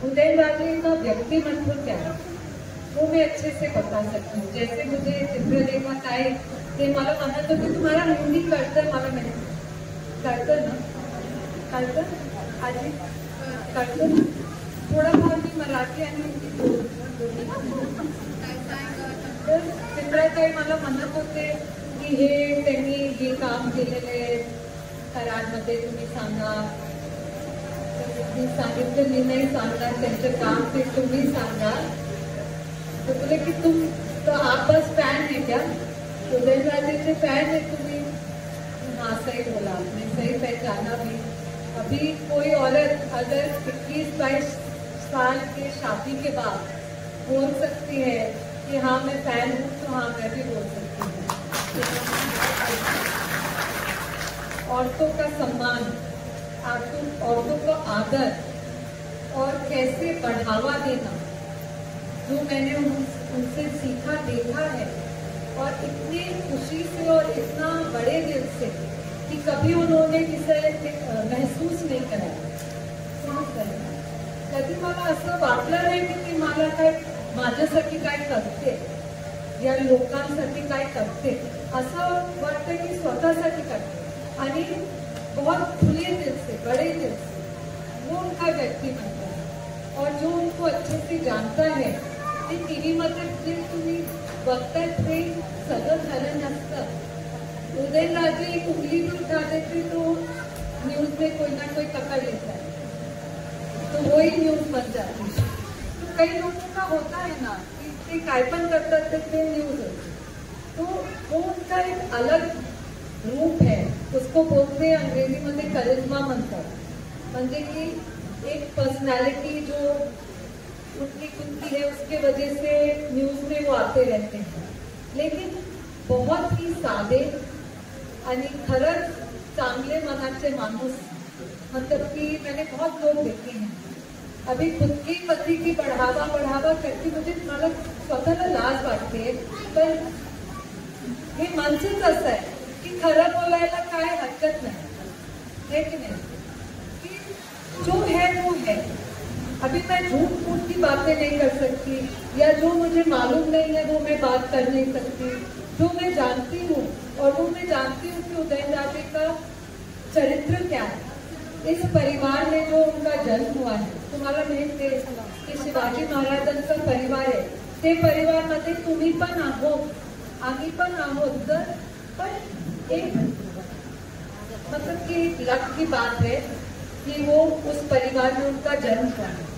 उदयनराजे का व्यक्तिमत्व क्या है वो मैं अच्छे से बता सकती हूँ. जैसे मुझे चित्रलेखा काय ते मला म्हणत होते तुम्हाला हिंदी कळतं. मला नाही कळतं ना, कळतं आजी, कळतं थोडंफार मी मराठी आणि हिंदी बोलते. तर चित्रताई मला म्हणत होते की हे त्यांनी हे काम केलेले कराडमध्ये तुम्ही सांगा. मी सांगितलं मी नाही सांगणार, त्यांचं काम ते तुम्ही सांगा. तो बोले कि तुम तो आप बस फैन है क्या, उदयनराजे के फैन है तुम्हें. हाँ सही बोला आपने, सही पहचाना भी. अभी कोई औरत अगर 21-22 साल के शादी के बाद बोल सकती है कि हाँ मैं फैन हूँ, तो हाँ मैं भी बोल सकती हूँ. औरतों का सम्मान, औरतों को आदर और कैसे बढ़ावा देना, जो मैंने उनसे सीखा देखा है. और इतनी खुशी से और इतना बड़े दिल से कि कभी उन्होंने किसी महसूस नहीं कराया. कधी मला असं वाटलं नाही की ती मला काय माझ्यासाठी काय करते या लोकांसाठी काय करते. असं वाटतं की स्वतःसाठी करते. आणि बहुत खुले दिल से, बड़े दिल से, वो उनका व्यक्तिमत्व है. और जो उनको अच्छे से जानता है ते टीव्ही मध्ये जे तुम्ही बघताय ते सगळं झालं नसतं. उदयनराजे एक उंगली भी उठा देते तो न्यूज में कोई ना कोई पकड़ लेता है, तो वही न्यूज बन जाती है. तो कई लोगों का होता है ना कि ते काय पण करतात ते न्यूज होते. तो वो उनका एक अलग रूप है. उसको बोलते हैं अंग्रेजी मध्ये करिश्मा म्हणतात. म्हणजे की एक पर्सनालिटी जो उनकी खुद की है उसके वजह से न्यूज में वो आते रहते हैं. लेकिन बहुत ही साधे आणि खरंच चांगले मनाचे माणूस. मतलब कि मैंने बहुत लोग देखे हैं. अभी खुद की पति की बढ़ावा करके मुझे मला स्वतःला लाज वाटते. पण हे माणसंच असं आहे की खरं बोलायला काय हरकत नाही, है की नाही. कि जो है वो है. अभी मैं झूठ मूठ की बातें नहीं कर सकती, या जो मुझे मालूम नहीं है वो मैं बात कर नहीं सकती. जो मैं जानती हूँ और वो मैं जानती हूँ कि उदयनराजे का चरित्र क्या है. इस परिवार में जो उनका जन्म हुआ है, तुम्हाला माहिती आहे की शिवाजी महाराजांचा परिवार आहे. ते परिवारमध्ये तुम्ही पण आहोत, आम्ही पण आहोत. तर पण एक मतलब कि एक लक की बात है कि वो उस परिवार में उनका जन्म हुआ है.